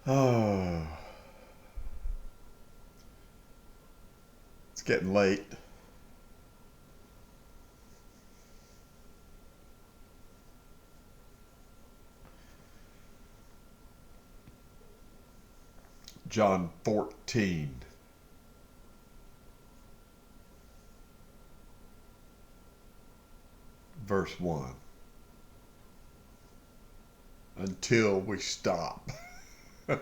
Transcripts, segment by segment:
Oh, it's getting late. John 14, verse 1. Until we stop. A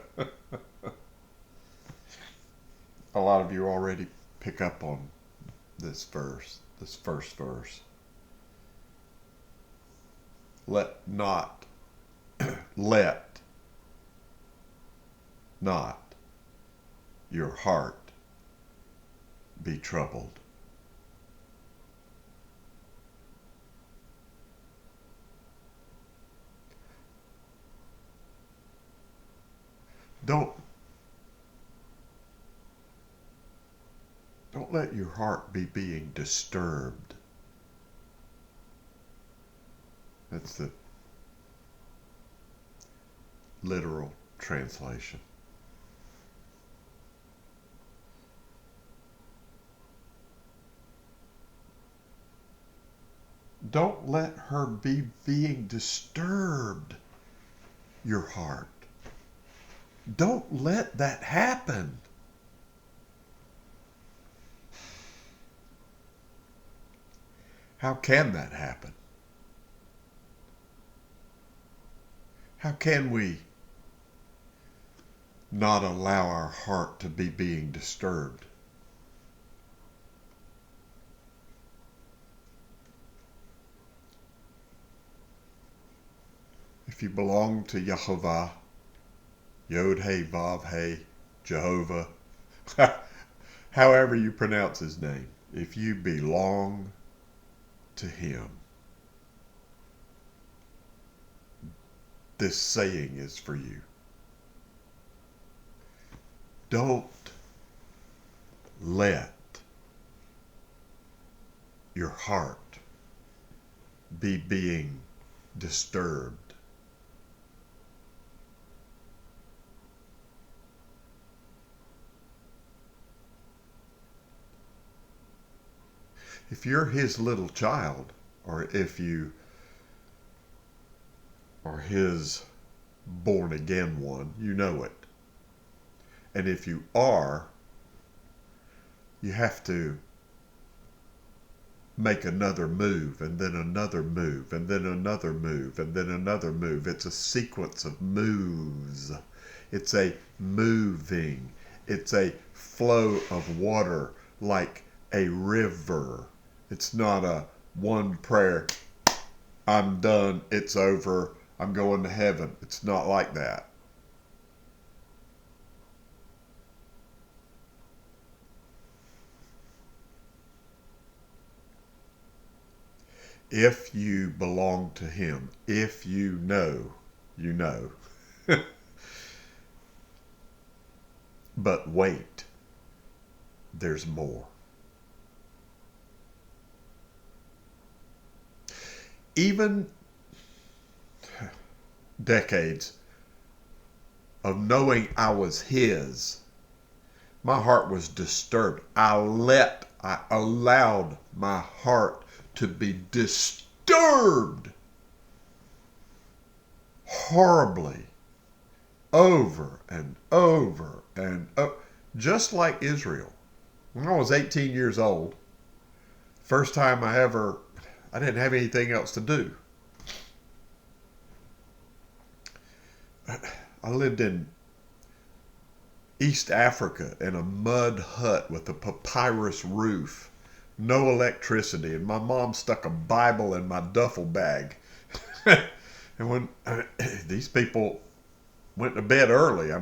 lot of you already pick up on this verse, this first verse. Let not, let not your heart be troubled. Don't let your heart be being disturbed. That's the literal translation. Don't let her be being disturbed, your heart. Don't let that happen. How can that happen? How can we not allow our heart to be being disturbed? If you belong to Yehovah, Yod Hey Vav Hey, Jehovah, however you pronounce his name, if you belong to him, this saying is for you. Don't let your heart be being disturbed. If you're his little child, or if you are his born again one, you know it. And if you are, you have to make another move, and then another move, and then another move, and then another move. It's a sequence of moves. It's a moving. It's a flow of water like a river. It's not a one prayer, I'm done, it's over, I'm going to heaven. It's not like that. If you belong to him, if you know, you know. But wait, there's more. Even decades of knowing I was his, my heart was disturbed. I allowed my heart to be disturbed horribly over and over and over. Just like Israel. When I was 18 years old, first time I didn't have anything else to do. I lived in East Africa in a mud hut with a papyrus roof, no electricity, and my mom stuck a Bible in my duffel bag. And when these people went to bed early, I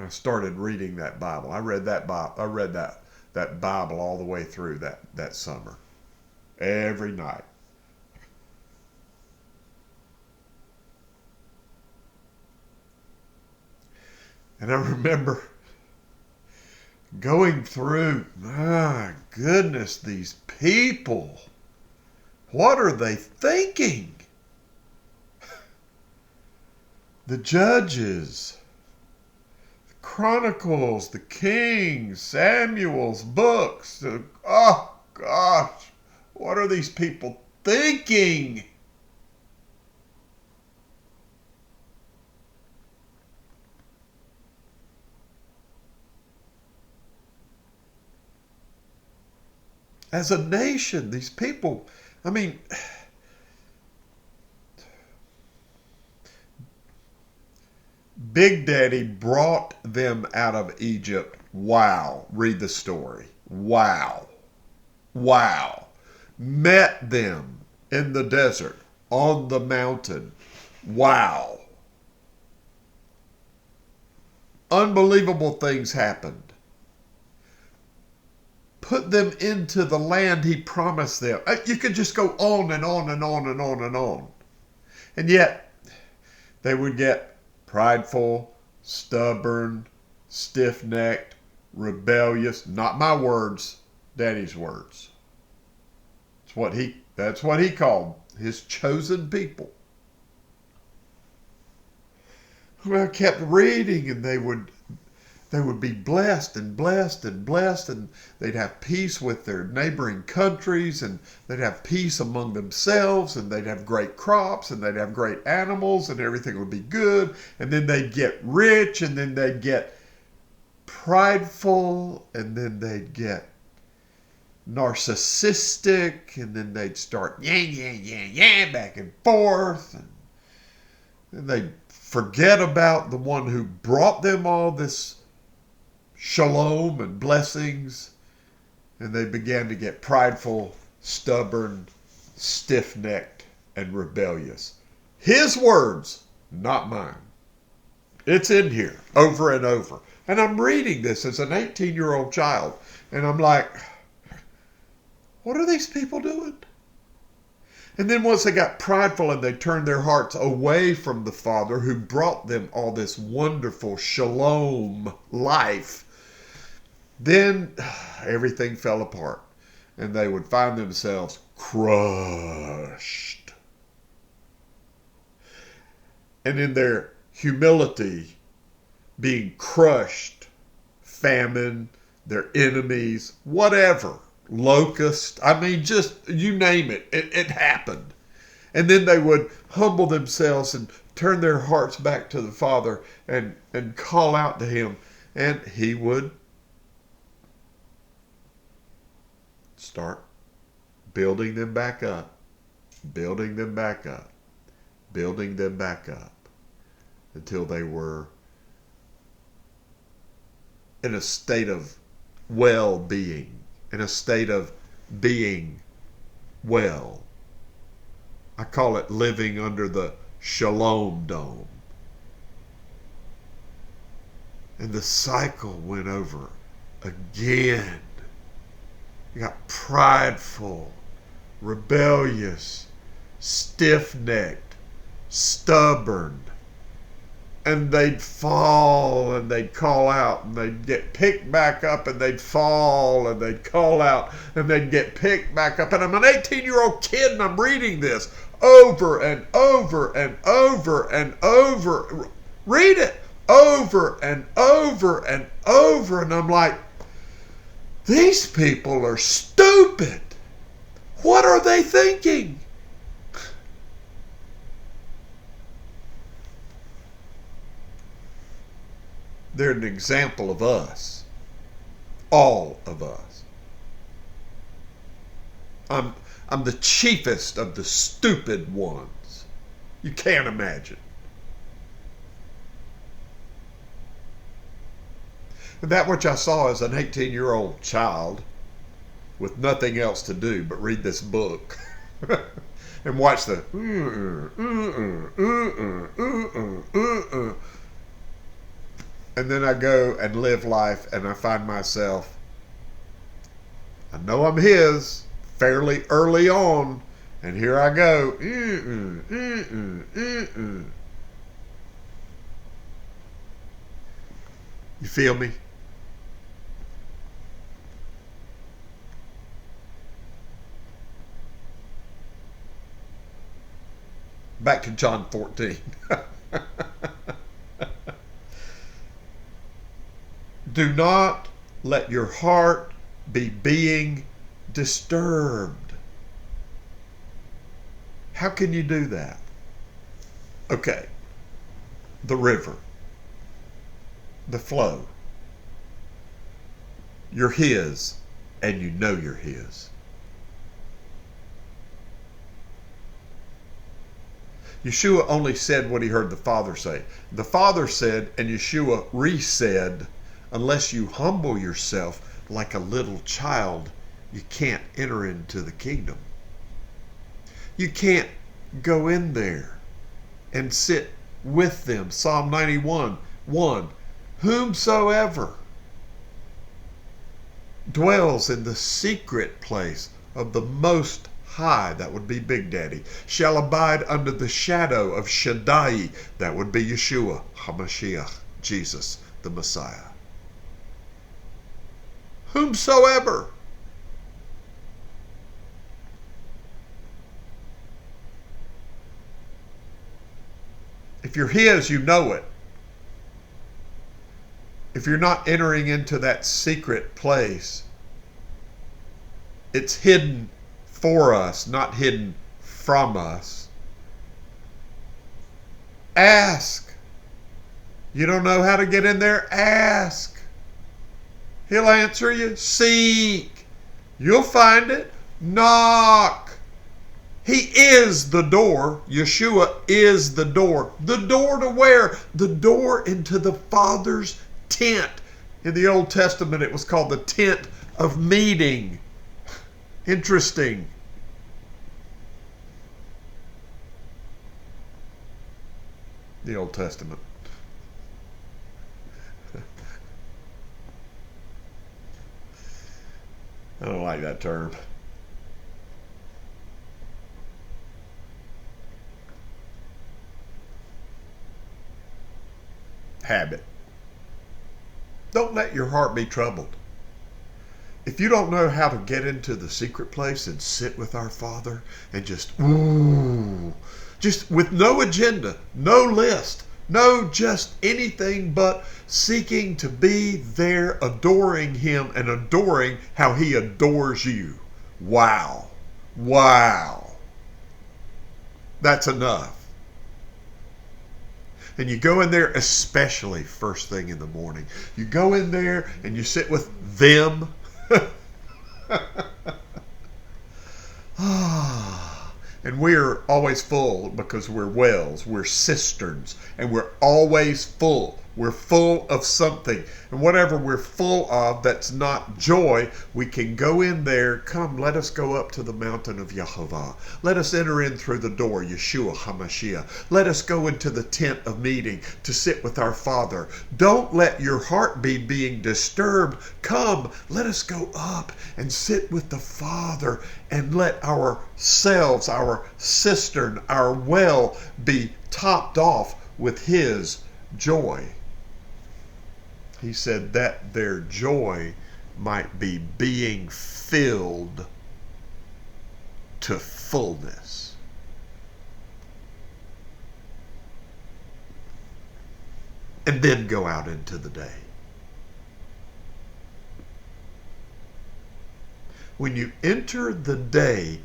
started reading that Bible. I read that Bible all the way through that summer, every night. And I remember going through, my goodness, these people. What are they thinking? The Judges, the Chronicles, the Kings, Samuel's books. Oh, gosh, what are these people thinking? As a nation, these people, I mean, Big Daddy brought them out of Egypt. Wow. Read the story. Wow. Wow. Met them in the desert, on the mountain. Wow. Unbelievable things happened. Put them into the land he promised them. You could just go on and on and on and on and on. And yet, they would get prideful, stubborn, stiff-necked, rebellious. Not my words, Daddy's words. That's what he called his chosen people. Well, I kept reading, and they would be blessed and blessed and blessed, and they'd have peace with their neighboring countries, and they'd have peace among themselves, and they'd have great crops, and they'd have great animals, and everything would be good. And then they'd get rich, and then they'd get prideful, and then they'd get narcissistic, and then they'd start back and forth, and then they'd forget about the one who brought them all this shalom and blessings, and they began to get prideful, stubborn, stiff-necked, and rebellious. His words, not mine. It's in here over and over. And I'm reading this as an 18-year-old child, and I'm like, what are these people doing? And then once they got prideful and they turned their hearts away from the Father who brought them all this wonderful shalom life, then everything fell apart and they would find themselves crushed. And in their humility, being crushed, famine, their enemies, whatever, locust, I mean, just you name it, it happened. And then they would humble themselves and turn their hearts back to the Father and call out to Him, and He would start building them back up, building them back up, building them back up, until they were in a state of well-being, in a state of being well. I call it living under the Shalom Dome. And the cycle went over again. You got prideful, rebellious, stiff-necked, stubborn, and they'd fall and they'd call out and they'd get picked back up and they'd fall and they'd call out and they'd get picked back up. And I'm an 18-year-old kid and I'm reading this over and over and over and over. Read it over and over and over. And I'm like, these people are stupid. What are they thinking? They're an example of us. All of us. I'm the chiefest of the stupid ones. You can't imagine. And that which I saw as an 18-year-old child with nothing else to do but read this book and watch the and then I go and live life and I find myself, I know I'm His fairly early on, and here I go. You feel me? Back to John 14. Do not let your heart be being disturbed. How can you do that? Okay, the river, the flow. You're His, and you know you're His. Yeshua only said what he heard the Father say. The Father said, and Yeshua re-said, unless you humble yourself like a little child, you can't enter into the kingdom. You can't go in there and sit with them. Psalm 91:1. Whomsoever dwells in the secret place of the Most High, that would be Big Daddy, shall abide under the shadow of Shaddai, that would be Yeshua HaMashiach, Jesus the Messiah. Whomsoever. If you're His, you know it. If you're not entering into that secret place, it's hidden for us, not hidden from us. Ask. You don't know how to get in there? Ask. He'll answer you. Seek. You'll find it. Knock. He is the door. Yeshua is the door. The door to where? The door into the Father's tent. In the Old Testament, it was called the tent of meeting. Interesting. The Old Testament. I don't like that term. Habit. Don't let your heart be troubled. If you don't know how to get into the secret place and sit with our Father and just with no agenda, no list, no just anything but seeking to be there, adoring Him and adoring how He adores you. Wow. Wow. That's enough. And you go in there, especially first thing in the morning. You go in there and you sit with them. And we're always full because we're wells, we're cisterns, and we're always full. We're full of something. And whatever we're full of that's not joy, we can go in there. Come, let us go up to the mountain of Yehovah. Let us enter in through the door, Yeshua HaMashiach. Let us go into the tent of meeting to sit with our Father. Don't let your heart be being disturbed. Come, let us go up and sit with the Father and let ourselves, our cistern, our well be topped off with His joy. He said that their joy might be being filled to fullness. And then go out into the day. When you enter the day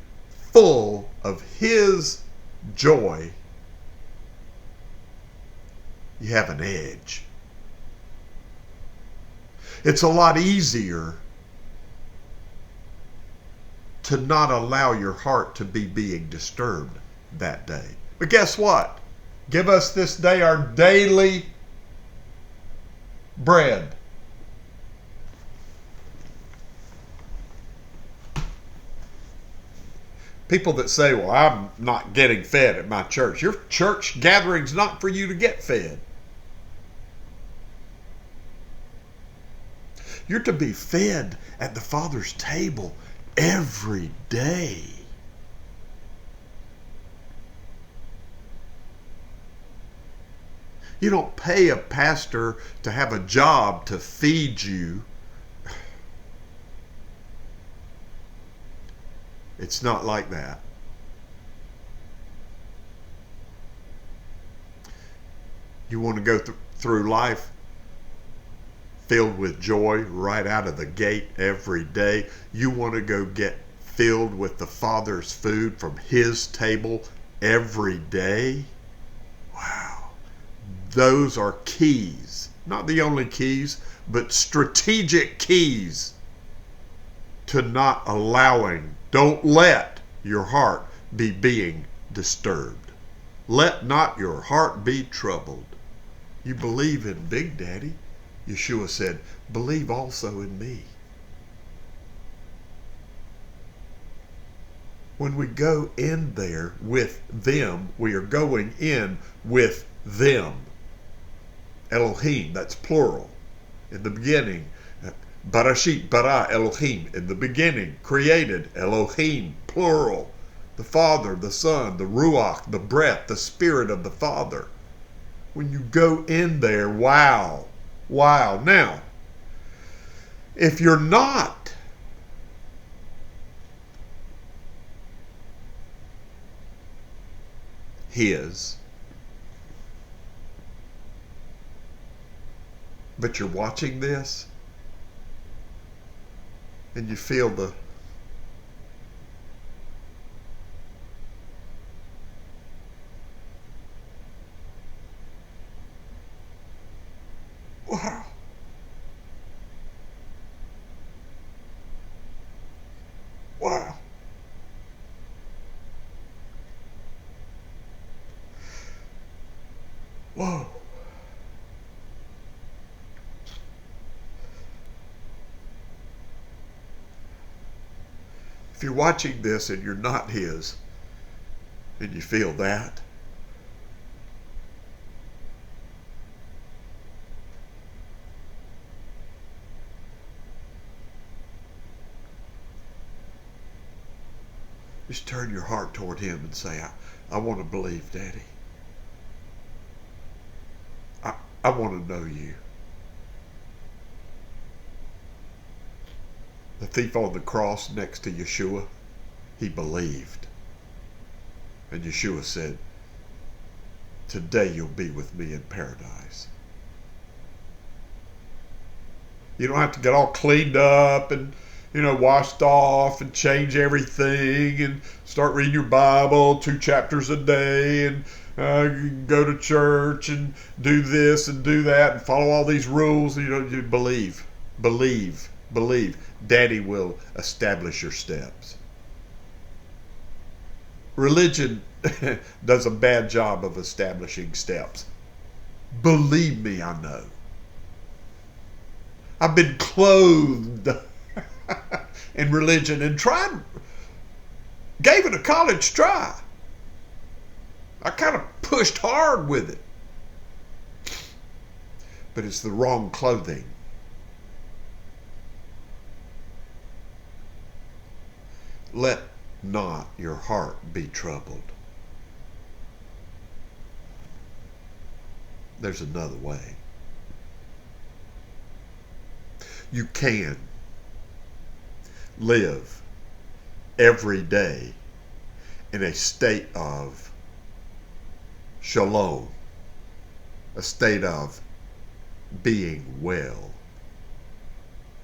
full of His joy, you have an edge. It's a lot easier to not allow your heart to be being disturbed that day. But guess what? Give us this day our daily bread. People that say, well, I'm not getting fed at my church. Your church gathering's not for you to get fed. You're to be fed at the Father's table every day. You don't pay a pastor to have a job to feed you. It's not like that. You want to go through life filled with joy right out of the gate every day. You want to go get filled with the Father's food from His table every day. Wow. Those are keys. Not the only keys, but strategic keys to not allowing, don't let your heart be being disturbed. Let not your heart be troubled. You believe in Big Daddy. Yeshua said, believe also in me. When we go in there with them, we are going in with them. Elohim, that's plural. In the beginning, Barashit bara Elohim. In the beginning, created Elohim, plural. The Father, the Son, the Ruach, the breath, the Spirit of the Father. When you go in there, wow. Wow. Now, if you're not His, but you're watching this and you feel the wow. Wow. Whoa. If you're watching this and you're not His, and you feel that, just turn your heart toward Him and say, I want to believe, Daddy. I want to know You. The thief on the cross next to Yeshua, he believed. And Yeshua said, today you'll be with me in paradise. You don't have to get all cleaned up and, washed off and change everything and start reading your Bible 2 chapters a day and go to church and do this and do that and follow all these rules. You believe. Daddy will establish your steps. Religion does a bad job of establishing steps. Believe me, I know. I've been clothed in religion and gave it a college try. I kind of pushed hard with it. But it's the wrong clothing. Let not your heart be troubled. There's another way. You can live every day in a state of shalom, a state of being well.